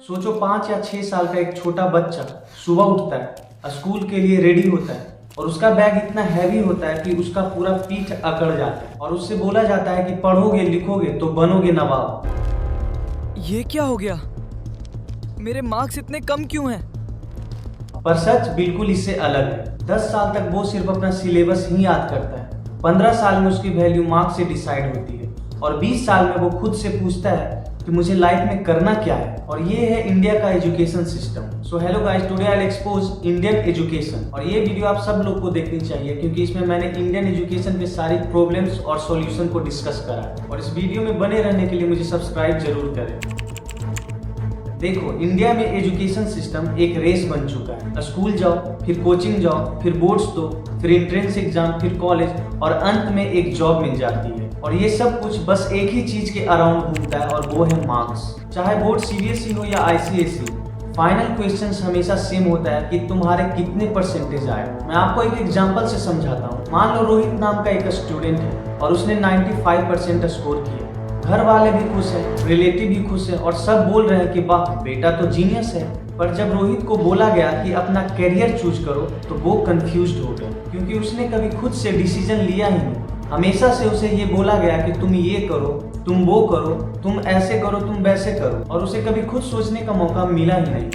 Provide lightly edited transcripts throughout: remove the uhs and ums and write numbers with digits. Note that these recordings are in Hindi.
सोचो 5 या 6 साल का एक छोटा बच्चा सुबह उठता है, स्कूल के लिए रेडी होता है और उसका बैग इतना हैवी होता है कि उसका पूरा पीठ अकड़ जाता है और उससे बोला जाता है कि पढ़ोगे लिखोगे तो बनोगे नवाब। ये क्या हो गया? मेरे मार्क्स इतने कम क्यों हैं? पर सच बिल्कुल इससे अलग है। 10 साल तक वो सिर्फ अपना सिलेबस ही याद करता है। 15 साल में उसकी वैल्यू मार्क्स से डिसाइड होती है और 20 साल में वो खुद से पूछता है कि मुझे लाइफ में करना क्या है। और ये है इंडिया का education system. So hello guys, today I will expose Indian education. और ये वीडियो आप सब लोग को देखनी चाहिए क्योंकि इसमें मैंने इंडियन एजुकेशन के सारी प्रॉब्लम्स और सॉल्यूशन को डिस्कस करा है। और इस वीडियो में बने रहने के लिए मुझे सब्सक्राइब जरूर करें। देखो, इंडिया में एजुकेशन सिस्टम एक रेस बन चुका है। स्कूल जाओ, फिर कोचिंग जाओ, फिर बोर्ड्स दो, फिर एंट्रेंस एग्जाम, फिर कॉलेज और अंत में एक जॉब मिल जाती है। और ये सब कुछ बस एक ही चीज के अराउंड घूमता है और वो है मार्क्स। चाहे बोर्ड सीबीएसई हो या आईसीएसई, फाइनल क्वेश्चंस हमेशा सेम होता है कि तुम्हारे कितने परसेंटेज आए। मैं आपको एक एग्जांपल से समझाता हूँ। मान लो रोहित नाम का एक स्टूडेंट है और उसने 95% स्कोर किया। घर वाले भी खुश हैं, रिलेटिव भी खुश हैं और सब बोल रहे हैं कि वाह बेटा तो जीनियस है। पर जब रोहित को बोला गया कि अपना करियर चूज करो तो वो कंफ्यूज्ड हो गया क्योंकि उसने कभी खुद से डिसीजन लिया ही नहीं। हमेशा से उसे ये बोला गया कि तुम ये करो, तुम वो करो, तुम ऐसे करो, तुम वैसे करो, और उसे कभी खुद सोचने का मौका मिला ही नहीं।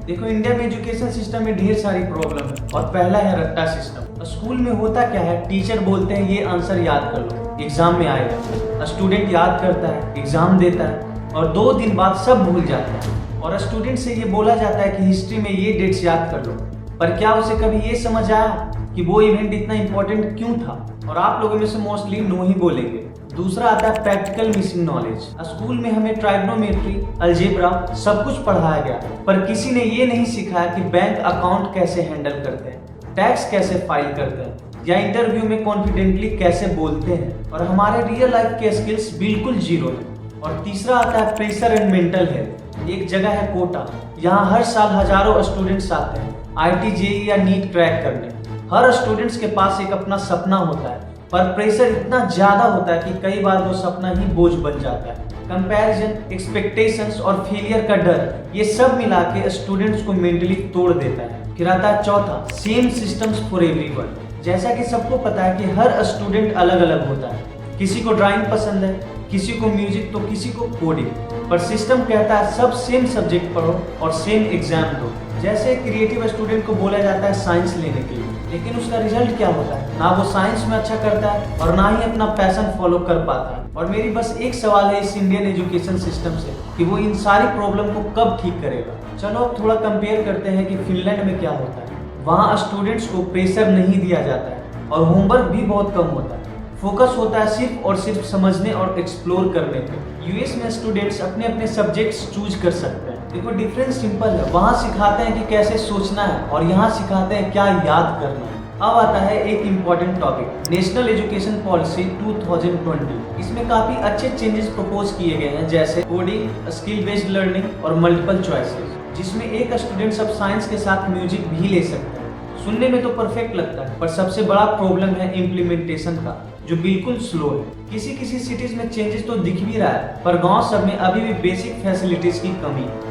देखो, इंडिया में एजुकेशन सिस्टम में ढेर सारी प्रॉब्लम है और पहला है रट्टा सिस्टम। स्कूल में होता क्या है, टीचर बोलते हैं ये आंसर याद कर लो, एग्जाम में आएगा। स्टूडेंट याद करता है, एग्जाम देता है और 2 दिन बाद सब भूल जाता है। और स्टूडेंट से ये बोला जाता है कि हिस्ट्री में ये डेट्स याद कर लो, पर क्या उसे कभी ये समझ आया कि वो इवेंट इतना इंपॉर्टेंट क्यों था? और आप लोगों में से मोस्टली नो ही बोलेंगे। दूसरा आता है प्रैक्टिकल मिसिंग नॉलेज। स्कूल में हमें ट्राइग्नोमेट्री, अलजेब्रा सब कुछ पढ़ाया गया, पर किसी ने ये नहीं सिखाया कि बैंक अकाउंट कैसे हैंडल करते हैं, टैक्स कैसे फाइल करते हैं या इंटरव्यू में कॉन्फिडेंटली कैसे बोलते हैं। और हमारे रियल लाइफ के स्किल्स बिल्कुल जीरो है। और तीसरा आता है प्रेशर एंड मेंटल हेल्थ। एक जगह है कोटा, यहाँ हर साल हजारों स्टूडेंट्स आते हैं आईटी, जेईई या नीट क्रैक करने। हर स्टूडेंट्स के पास एक अपना सपना होता है, पर प्रेशर इतना ज्यादा होता है कि कई बार वो सपना ही बोझ बन जाता है। कंपैरिजन, एक्सपेक्टेशंस और फेलियर का डर, ये सब मिला के स्टूडेंट्स को मेंटली तोड़ देता है। फिर आता है चौथा, सेम सिस्टम्स फॉर एवरीवन। जैसा कि सबको पता है कि हर स्टूडेंट अलग अलग होता है। किसी को ड्राइंग पसंद है, किसी को म्यूजिक तो किसी को कोडिंग, पर सिस्टम कहता है सब सेम सब्जेक्ट पढ़ो और सेम एग्जाम दो। जैसे क्रिएटिव स्टूडेंट को बोला जाता है साइंस लेने के लिए, लेकिन उसका रिजल्ट क्या होता है? ना वो साइंस में अच्छा करता है और ना ही अपना पैशन फॉलो कर पाता है। और मेरी बस एक सवाल है इस इंडियन एजुकेशन सिस्टम से कि वो इन सारी प्रॉब्लम को कब ठीक करेगा। चलो अब थोड़ा कंपेयर करते हैं कि फिनलैंड में क्या होता है। वहाँ स्टूडेंट्स को प्रेशर नहीं दिया जाता है और होमवर्क भी बहुत कम होता है। फोकस होता है सिर्फ और सिर्फ समझने और एक्सप्लोर करने पे। यूएस में स्टूडेंट्स अपने अपने सब्जेक्ट्स चूज कर सकते हैं। देखो, डिफरेंस सिंपल है। वहाँ सिखाते हैं कि कैसे सोचना है और यहाँ सिखाते हैं क्या याद करना है। अब आता है एक important topic, national education policy 2020। इसमें काफी अच्छे चेंजेस प्रपोज किए गए हैं, जैसे कोडिंग, स्किल बेस्ड लर्निंग और मल्टीपल चॉइसेस, जिसमें एक स्टूडेंट सब साइंस के साथ म्यूजिक भी ले सकता है। सुनने में तो परफेक्ट लगता है, पर सबसे बड़ा प्रॉब्लम है इम्प्लीमेंटेशन का, जो बिल्कुल स्लो है। किसी किसी सिटीज में चेंजेस तो दिख भी रहा है, पर गांव सब में अभी भी बेसिक फैसिलिटीज की कमी है।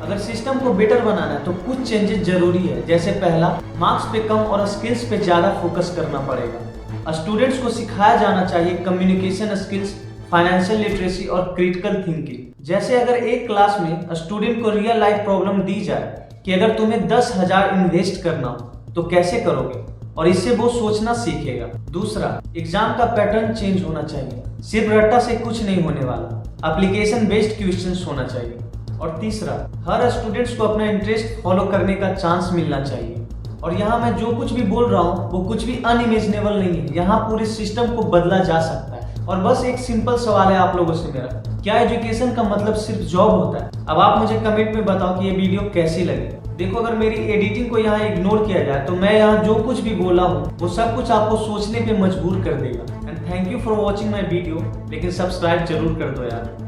अगर सिस्टम को बेटर बनाना है तो कुछ चेंजेस जरूरी है। जैसे पहला, मार्क्स पे कम और स्किल्स पे ज्यादा फोकस करना पड़ेगा। स्टूडेंट्स को सिखाया जाना चाहिए कम्युनिकेशन स्किल्स, फाइनेंशियल लिटरेसी और क्रिटिकल थिंकिंग। जैसे अगर एक क्लास में स्टूडेंट को रियल लाइफ प्रॉब्लम दी जाए कि अगर तुम्हें 10,000 इन्वेस्ट करना हो तो कैसे करोगे, और इससे वो सोचना सीखेगा। दूसरा, एग्जाम का पैटर्न चेंज होना चाहिए। सिर्फ रट्टा से कुछ नहीं होने वाला, एप्लीकेशन बेस्ड क्वेश्चंस होना चाहिए। और तीसरा, हर स्टूडेंट्स को अपना इंटरेस्ट फॉलो करने का चांस मिलना चाहिए। और यहाँ मैं जो कुछ भी बोल रहा हूँ वो कुछ भी अनइमेजिनेबल नहीं है। यहाँ पूरे सिस्टम को बदला जा सकता है। और बस एक सिंपल सवाल है आप लोगों से मेरा, क्या एजुकेशन का मतलब सिर्फ जॉब होता है? अब आप मुझे कमेंट में बताओ कि ये वीडियो कैसी लगी। देखो, अगर मेरी एडिटिंग को यहाँ इग्नोर किया जाए तो मैं यहाँ जो कुछ भी बोला हूँ वो सब कुछ आपको सोचने पे मजबूर कर देगा। And thank you for watching my video. लेकिन सब्सक्राइब जरूर कर दो यार।